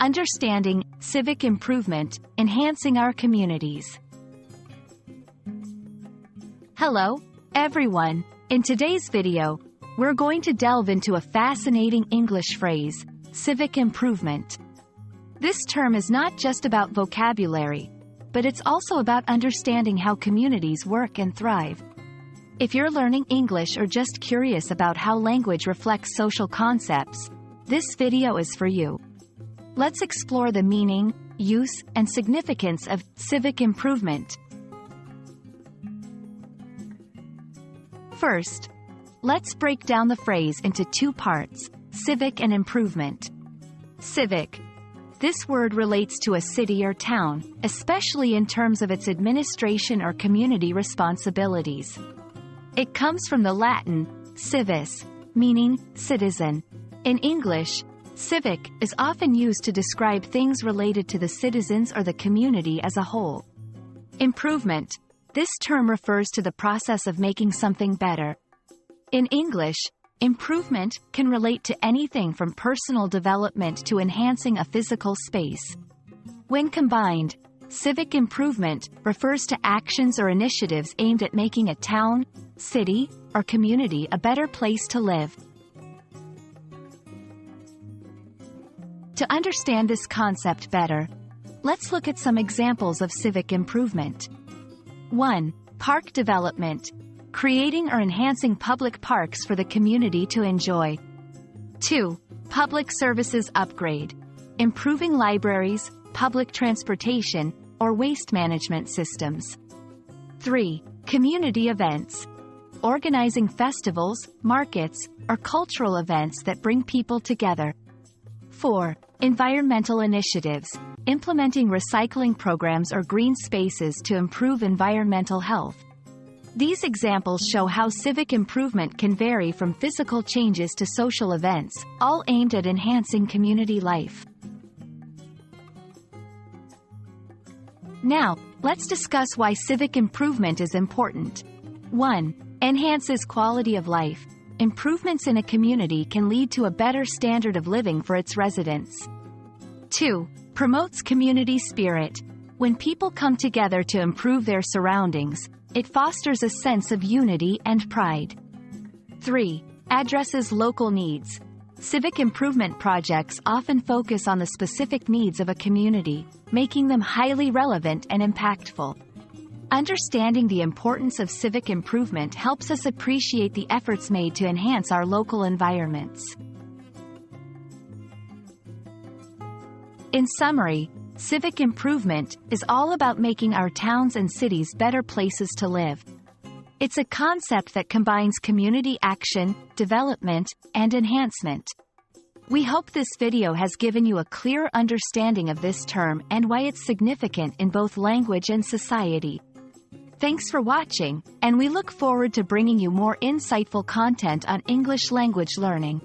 Understanding civic improvement, enhancing our communities. Hello, everyone. In today's video, we're going to delve into a fascinating English phrase, civic improvement. This term is not just about vocabulary, but it's also about understanding how communities work and thrive. If you're learning English or just curious about how language reflects social concepts, this video is for you. Let's explore the meaning, use, and significance of civic improvement. First, let's break down the phrase into two parts, civic and improvement. Civic. This word relates to a city or town, especially in terms of its administration or community responsibilities. It comes from the Latin civis, meaning citizen. In English, civic is often used to describe things related to the citizens or the community as a whole. Improvement. This term refers to the process of making something better. In English, improvement can relate to anything from personal development to enhancing a physical space. When combined, civic improvement refers to actions or initiatives aimed at making a town, city, or community a better place to live. To understand this concept better, let's look at some examples of civic improvement. 1. Park development. Creating or enhancing public parks for the community to enjoy. 2. Public services upgrade. Improving libraries, public transportation, or waste management systems. 3. Community events. Organizing festivals, markets, or cultural events that bring people together. 4. Environmental initiatives. Implementing recycling programs or green spaces to improve environmental health. These examples show how civic improvement can vary from physical changes to social events, all aimed at enhancing community life. Now, let's discuss why civic improvement is important. 1. Enhances quality of life. Improvements in a community can lead to a better standard of living for its residents. 2. Promotes community spirit. When people come together to improve their surroundings, it fosters a sense of unity and pride. 3. Addresses local needs. Civic improvement projects often focus on the specific needs of a community, making them highly relevant and impactful. Understanding the importance of civic improvement helps us appreciate the efforts made to enhance our local environments. In summary, civic improvement is all about making our towns and cities better places to live. It's a concept that combines community action, development, and enhancement. We hope this video has given you a clear understanding of this term and why it's significant in both language and society. Thanks for watching, and we look forward to bringing you more insightful content on English language learning.